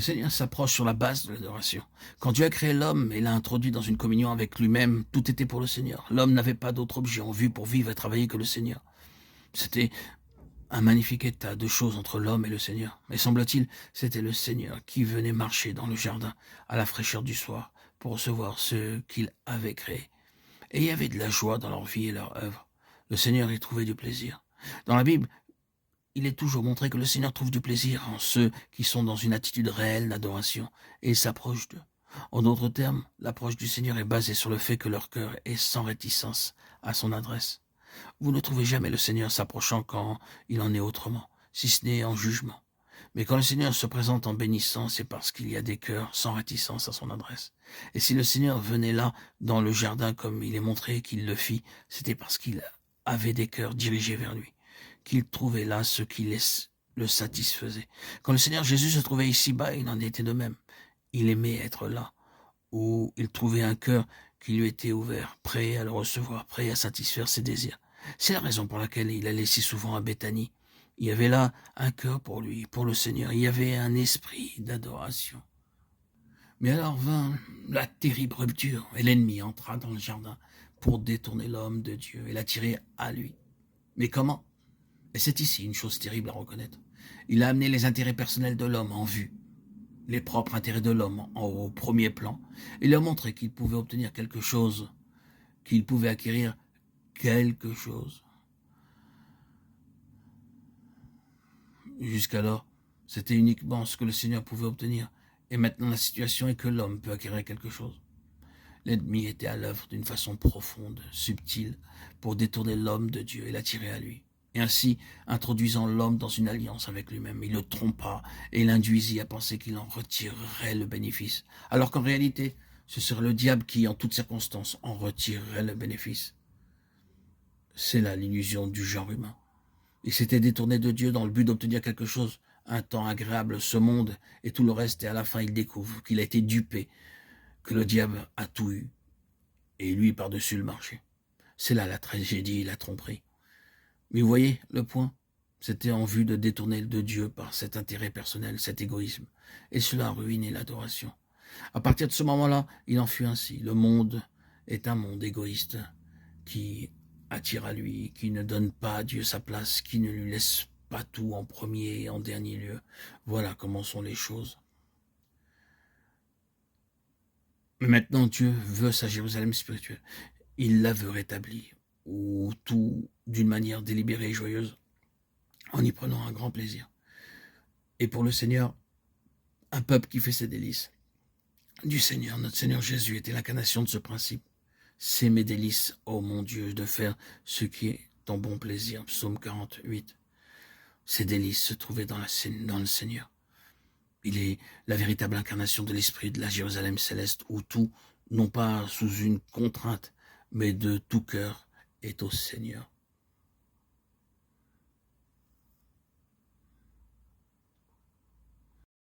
Le Seigneur s'approche sur la base de l'adoration. Quand Dieu a créé l'homme et l'a introduit dans une communion avec lui-même, tout était pour le Seigneur. L'homme n'avait pas d'autre objet en vue pour vivre et travailler que le Seigneur. C'était un magnifique état de choses entre l'homme et le Seigneur. Mais semble-t-il, c'était le Seigneur qui venait marcher dans le jardin à la fraîcheur du soir pour recevoir ceux qu'il avait créés. Et il y avait de la joie dans leur vie et leur œuvre. Le Seigneur y trouvait du plaisir. Dans la Bible, il est toujours montré que le Seigneur trouve du plaisir en ceux qui sont dans une attitude réelle d'adoration et s'approchent d'eux. En d'autres termes, l'approche du Seigneur est basée sur le fait que leur cœur est sans réticence à son adresse. Vous ne trouvez jamais le Seigneur s'approchant quand il en est autrement, si ce n'est en jugement. Mais quand le Seigneur se présente en bénissant, c'est parce qu'il y a des cœurs sans réticence à son adresse. Et si le Seigneur venait là, dans le jardin, comme il est montré qu'il le fit, c'était parce qu'il avait des cœurs dirigés vers lui, qu'il trouvait là ce qui le satisfaisait. Quand le Seigneur Jésus se trouvait ici-bas, il en était de même. Il aimait être là, où il trouvait un cœur qui lui était ouvert, prêt à le recevoir, prêt à satisfaire ses désirs. C'est la raison pour laquelle il allait si souvent à Béthanie. Il y avait là un cœur pour lui, pour le Seigneur. Il y avait un esprit d'adoration. Mais alors vint la terrible rupture, et l'ennemi entra dans le jardin pour détourner l'homme de Dieu et l'attirer à lui. Mais comment? Et c'est ici une chose terrible à reconnaître. Il a amené les intérêts personnels de l'homme en vue, les propres intérêts de l'homme au premier plan. Il a montré qu'il pouvait obtenir quelque chose, qu'il pouvait acquérir quelque chose. Jusqu'alors, c'était uniquement ce que le Seigneur pouvait obtenir. Et maintenant, la situation est que l'homme peut acquérir quelque chose. L'ennemi était à l'œuvre d'une façon profonde, subtile, pour détourner l'homme de Dieu et l'attirer à lui. Et ainsi, introduisant l'homme dans une alliance avec lui-même, il le trompa et l'induisit à penser qu'il en retirerait le bénéfice, alors qu'en réalité, ce serait le diable qui, en toutes circonstances, en retirerait le bénéfice. C'est là l'illusion du genre humain. Il s'était détourné de Dieu dans le but d'obtenir quelque chose, un temps agréable, ce monde et tout le reste, et à la fin il découvre qu'il a été dupé, que le diable a tout eu, et lui par-dessus le marché. C'est là la tragédie et la tromperie. Mais vous voyez, le point, c'était en vue de détourner de Dieu par cet intérêt personnel, cet égoïsme, et cela a ruiné l'adoration. À partir de ce moment-là, il en fut ainsi. Le monde est un monde égoïste qui attire à lui, qui ne donne pas à Dieu sa place, qui ne lui laisse pas tout en premier et en dernier lieu. Voilà comment sont les choses. Mais maintenant, Dieu veut sa Jérusalem spirituelle. Il la veut rétablie, ou tout d'une manière délibérée et joyeuse, en y prenant un grand plaisir. Et pour le Seigneur, un peuple qui fait ses délices. Du Seigneur, notre Seigneur Jésus était l'incarnation de ce principe. C'est mes délices, ô mon Dieu, de faire ce qui est ton bon plaisir. Psaume 48. Ces délices se trouvaient dans le Seigneur. Il est la véritable incarnation de l'esprit de la Jérusalem céleste, où tout, non pas sous une contrainte, mais de tout cœur, est au Seigneur.